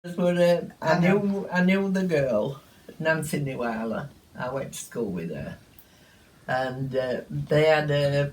But I knew the girl, Nancy Newala. I went to school with her, and they had a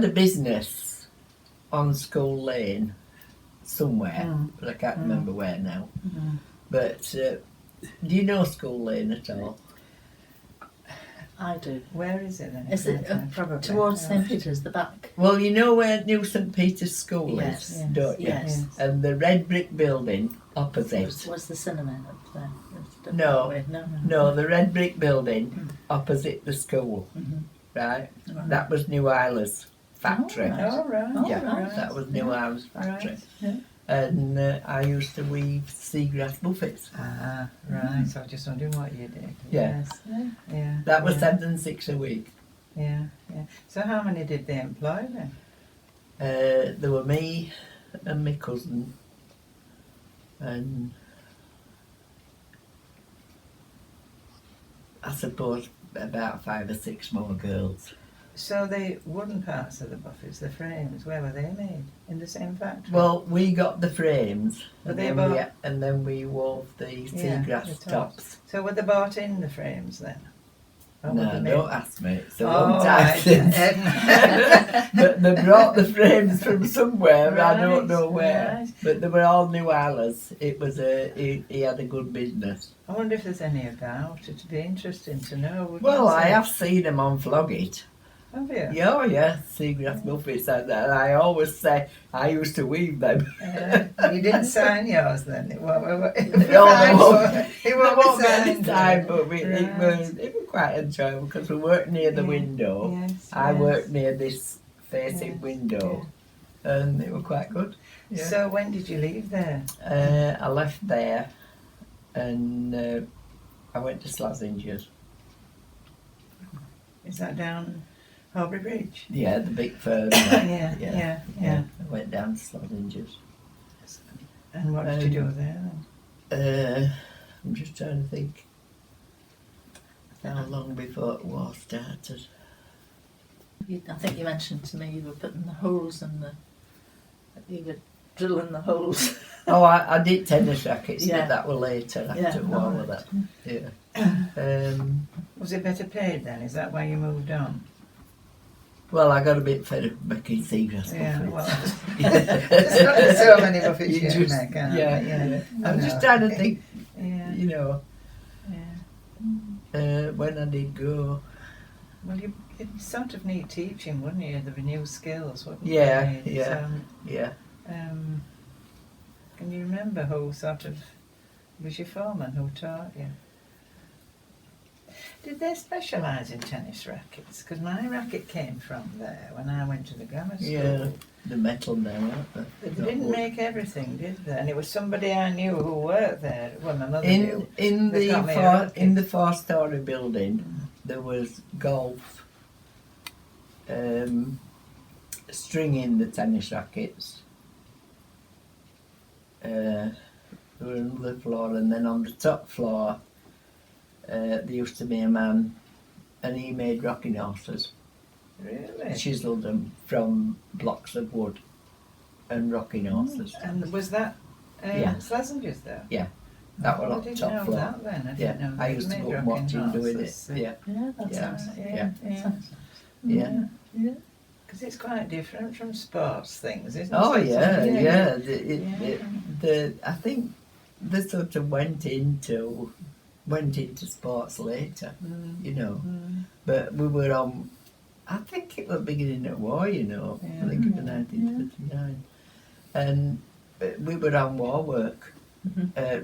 business on School Lane somewhere, but I can't remember where now. But do you know School Lane at all? I do. Where is it then? Is it Probably. towards St Peter's, the back? Well, you know where New St Peter's School Yes, is, yes, don't you? yes. And the red brick building opposite. Was the cinema up there? No. No. No, the red brick building opposite the school, right? That was New Isla's factory. Oh, right. Yeah, right. that was New Isla's factory. Right. Yeah. And I used to weave seagrass buffets. Ah, right. So I was just wondering what you did. Yeah. Yes. Yeah. That was yeah. 7 6 a week. Yeah. Yeah. So how many did they employ then? There were me and my cousin and I suppose about 5 or 6 more girls. So the wooden parts of the buffets, the frames, where were they made? In the same factory? Well, we got the frames Were and they then we wove the seagrass the tops. So were they bought in the frames then? Or were No, they made- don't ask me. It's a Oh, long time right. since. Edna. But they brought the frames from somewhere, I don't Right, know where. right. But they were all New Isla's. It was he had a good business. I wonder if there's any about. It'd be interesting to know. wouldn't Well, it? I have seen them on Flogit. Have you? Yeah, oh yeah, seagrass buffets and I always say I used to weave them. You didn't sign yours then? It won't, No, it It won't won't be be any signed. time, but it Right. was quite enjoyable because we worked near the Yeah, window. Yes, I yes. worked near this facing Yes, window, and it was quite good. Yeah. So when did you leave there? I left there, and I went to Slazinger's. Is that down Horbury Bridge? Yeah, the big firm. Yeah. I went down to Slazinger's. And what did you do there then? I'm just trying to think how long before the war started. I think you mentioned to me you were putting the holes in you were drilling the holes. Oh, I did tennis rackets, Yeah. but that were later after all of that. Yeah. Was it better paid then? Is that why you moved on? Well, I got a bit fed up making seagrass Yeah, buffets. well, there's only so many buffets you can just- make, aren't yeah, there? yeah. I I'm just know. trying to think, Yeah, you know, yeah. when I did go. Well, you'd sort of need teaching, wouldn't you? There'd be new skills, wouldn't Yeah, you? yeah. Yeah. Can you remember who sort of was your foreman who taught you? Did they specialise in tennis rackets? Because my racket came from there when I went to the grammar school. Yeah, the metal now, aren't they? They Not didn't wood. make everything, did they? And it was somebody I knew who worked there. Well, my mother In knew. in They the got me a four, racket. in the 4-story building, there was golf, stringing the tennis rackets. There was another floor, and then on the top floor, there used to be a man, and he made rocking horses. Really? Chiseled them from blocks of wood, and rocking horses. And was that Yeah. Slazinger's there? That was I on didn't top know floor. that then. I Yeah, didn't know I they used to made go and rocking watch him doing it. horses. Yeah, Yeah, that Yeah. sounds Yeah. sounds- yeah. Because it's quite different from sports things, isn't Oh it? yeah, Yeah. yeah. Yeah. I think they sort of went into sports later, you know. But we were on. I think it was beginning of war, you know. Yeah. I think it was 1939, and we were on war work.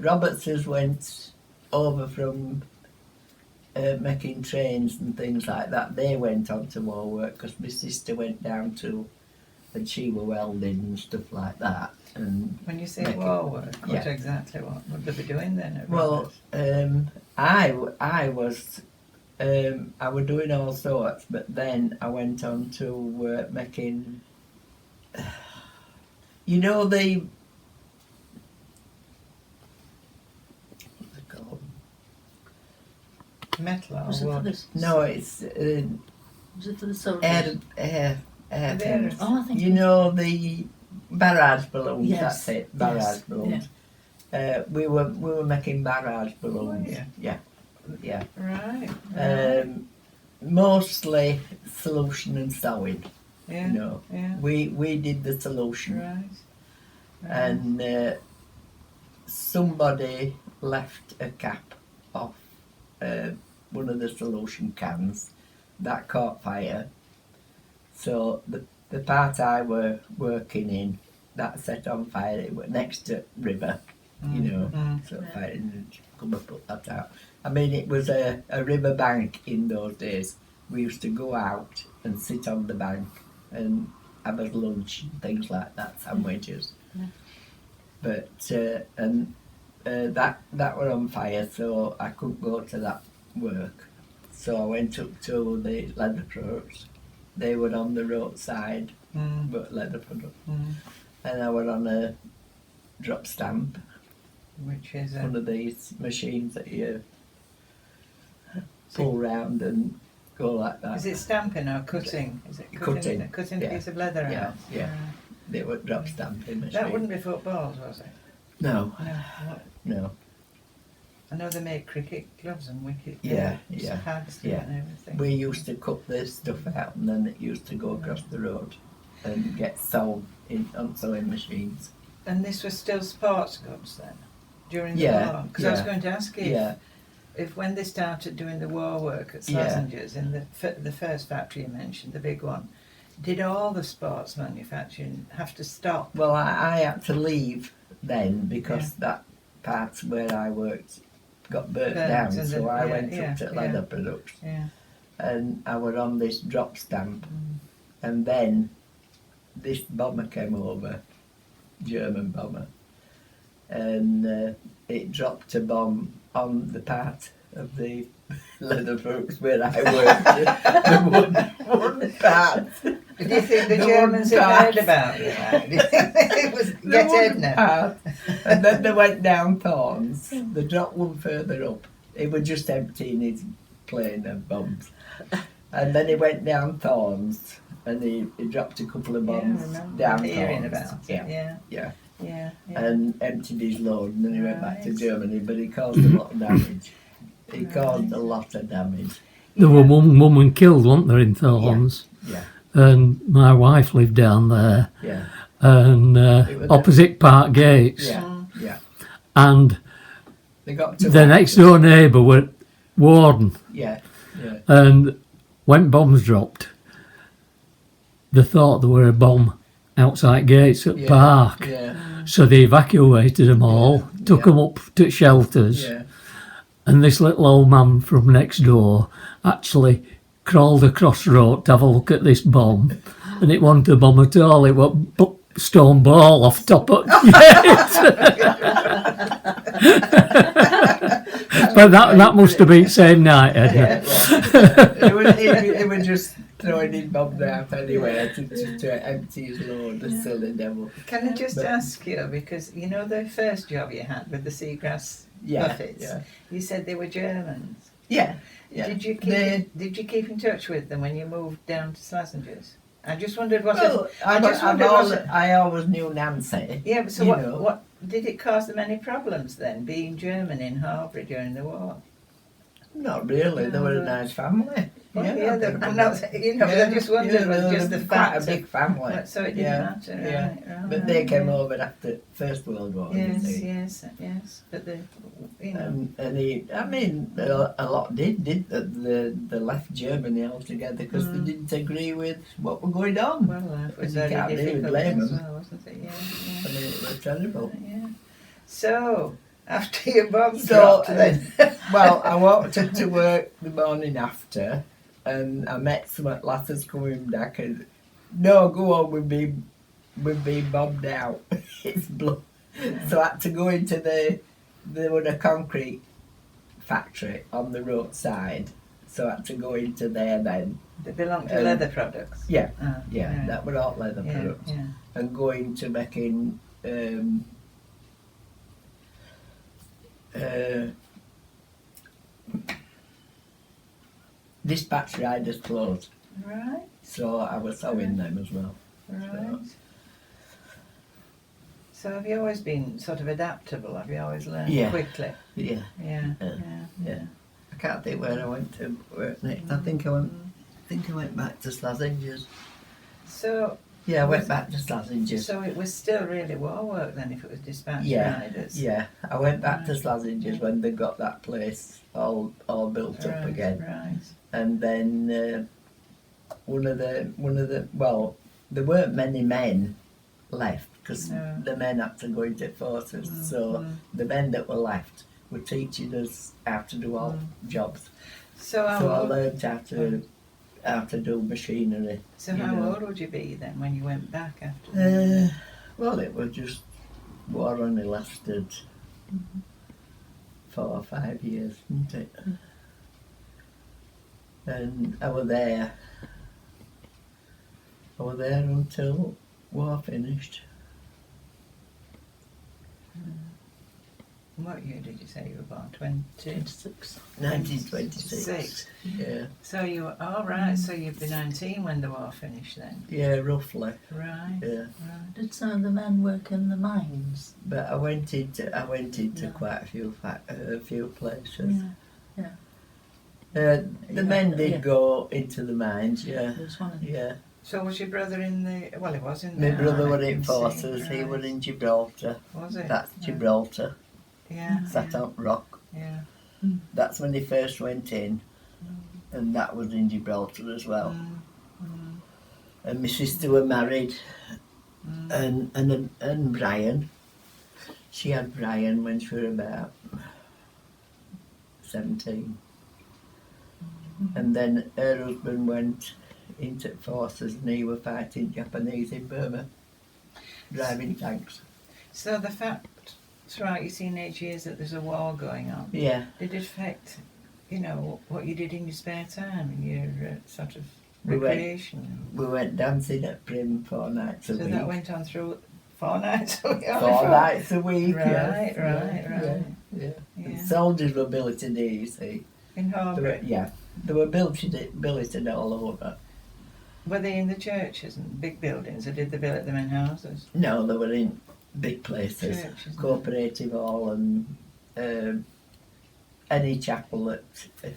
Roberts's went over from making trains and things like that. They went on to war work because my sister went down to, and she were welding and stuff like that. And When you say Making- war work, what yeah. exactly what would they be doing then? At well, Roberts? I was doing all sorts, but then I went on to making. You know the. What's it called? Metal or Was it for wood? this? No, it's Was it for the soldiers? air There tanks. is- Oh, I think You know the barrage balloons. Yes, That's it. Barrage yes, balloons. We were making barrage balloons. Were you? Yeah. Right. Mostly solution and sewing. Yeah. You know, Yeah. we did the solution, Right. and somebody left a cap off one of the solution cans that caught fire. So the part I were working in, that set on fire. It was next to river, you know, so fire and come and put that out. I mean, it was a river bank in those days. We used to go out and sit on the bank and have a lunch and things like that, sandwiches. Yeah. But that were on fire, so I couldn't go to that work. So I went up to the leather products. They were on the roadside, but leather products. And I were on a drop stamp, Which is one of these machines that you pull round and go like that. Is it stamping or cutting? Is it cutting? Cutting a yeah. piece of leather Yeah, out? yeah. They were drop stamping machines. That wouldn't be footballs, was it? No, No. no. I know they make cricket gloves and wicket. Yeah, it's yeah, pads yeah. and everything. We used to cut this stuff out and then it used to go across the road and get sold on sewing machines. And this was still sports goods then, during the Yeah, war? Because I was yeah. going to ask you Yeah, if when they started doing the war work at Yeah. Slazenger's in the first factory you mentioned, the big one, did all the sports manufacturing have to stop? well, I had to leave then because that part where I worked got burnt down, and so then- I yeah, went yeah, up to yeah. leather products Yeah. and I was on this drop stamp, Mm. and then this bomber came over, German bomber, and it dropped a bomb on the part of the leather products where I worked, the one part. Do you think the The Germans one have heard part. about it? Right? Do you think it was The get one Edna? part. And then they went down Thorns. They dropped one further up. He was just emptying his plane of bombs. And then he went down Thorns and he dropped a couple of Yeah, I bombs remember down hearing Thorns. about it. Yeah, Yeah, yeah. yeah, yeah. And emptied his load and then he went back to Right. Germany, but he caused a lot of damage. He caused a lot of damage. There were one woman killed, weren't there, in Thorns? Yeah, And my wife lived down there, yeah, and was opposite Park Gates. yeah, yeah. And They got to the next door neighbour were warden, Yeah, yeah. and when bombs dropped, they thought there were a bomb outside Gates at Yeah. Park. Yeah, So they evacuated them all, took yeah. them up to shelters, yeah. and this little old man from next door actually crawled across the road to have a look at this bomb, and it wasn't a bomb at all, it was stone ball off top of But that must have been same night, Edna. He was just throwing his bombs out anywhere to empty his load, the silly devil. Can I just But- ask you, because you know the first job you had with the seagrass Yeah, buffets, yeah, you said they were Germans. yeah. Yeah. Did you keep in touch with them when you moved down to Slazenger's? I just wondered what. Well, I always knew Nancy. Yeah, but so you what? know. What did it cause them any problems then, being German in Horbury during the war? Not really. They were a nice family. Well, Yeah, yeah, I'm not, but I just wondered was they just were the quite fact a big of, family. so it didn't Yeah, matter, yeah. right? But they came over after First World War. you Yes, see. yes, but the, you know, And he, I mean, a lot did they left Germany altogether because they didn't agree with what was going on. well, life was you very can't really difficult blame as them. well, wasn't it? I mean, it was terrible. Yeah. So, after your bomb So, dropped then, well, I walked up to work the morning after, and I met some lasses coming back, and no, go on, we've been bombed out. It's blood. So I had to go into there was a concrete factory on the roadside, so I had to go into there then. they belong to leather products. Yeah, Ah, yeah, right. that were all leather Yeah, products, yeah. and go into making. Dispatch riders clothes, Right, so I was sewing them as well. right. So have you always been sort of adaptable? Have you always learned Yeah. quickly? Yeah. Yeah, Yeah. yeah, Yeah. I can't think where I went to work next. I think I went back to Slazinger's. So, Yeah, I went back to Slazinger's. so it was still really war work then, if it was dispatch Yeah, riders. yeah. I went back to Right. Slazinger's when they got that place all built up Right, again, right. and then one of the well, there weren't many men left because No. the men had to go into forces. So the men that were left were teaching us how to do all jobs. So how So I old? learned how to do machinery. So you how know. old would you be then when you went back after? Well, it was just war only lasted 4 or 5 years, didn't it? And I was there until war finished. What year did you say you were born? 26. 1926. Six. Yeah, So you were all right. So you'd be 19 when the war finished then. yeah, roughly. Right. Yeah, Right. Did some of the men work in the mines? but I went into Yeah. quite a few places. Yeah. The men did Yeah. go into the mines. Yeah, There was one in yeah. So was your brother in the? Well, he was in My the. brother army, was I in can see. forces. He was Right. in Gibraltar. Was it? That's Right. Gibraltar. Yeah. Sat on rock. Yeah. That's when he first went in, and that was in Gibraltar as well. Mm. And my sister were married, and Brian. She had Brian when she was about 17, and then her husband went into forces, and he was fighting Japanese in Burma, driving tanks. So the fact throughout your teenage years that there's a war going on, Yeah, did it affect, what you did in your spare time and your sort of We went- recreation? we went dancing at Prim 4 nights a So week. that went on through 4 nights a week. 4 nights a week. Right, yes. right, Yeah, right. yeah. Yeah. And soldiers were billeted here, you see. In They were, Horbury. yeah, they were billeted all over. Were they in the churches and big buildings, or did they billet them in houses? No, they were in big places, Churches. cooperative hall and any chapel that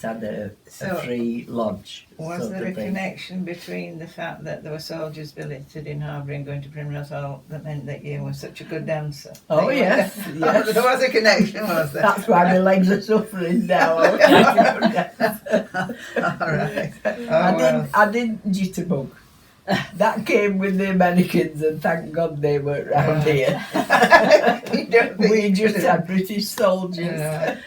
had a So, free lodge. Was sort there of a thing. connection between the fact that there were soldiers billeted in Horbury and going to Primrose Hall that meant that you were such a good dancer? Oh That you yes, were- yes. There was a connection, was there? That's why my legs are suffering now. All right. I didn't jitterbug. That came with the Americans, and thank God they weren't round here. You don't think We you just could had British soldiers. Yeah.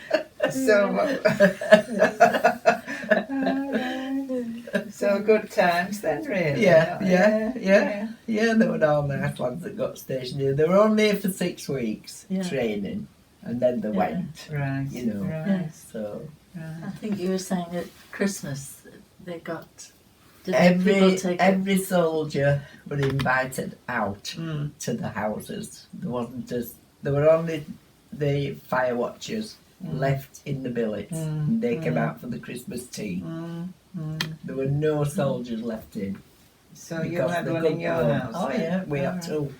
So good times then, really. Yeah. There were all nice lads that got stationed here. They were only here for 6 weeks Yeah. training, and then they went. Right. You know. Right. Yes. So I Right. think you were saying at Christmas they got. Did people take every soldier was invited out Mm. to the houses. There were only the fire watchers left in the billets, and they came out for the Christmas tea. There were no soldiers left in. So you because had they one in couldn't your go. house? Oh then? yeah, we had Alright. two.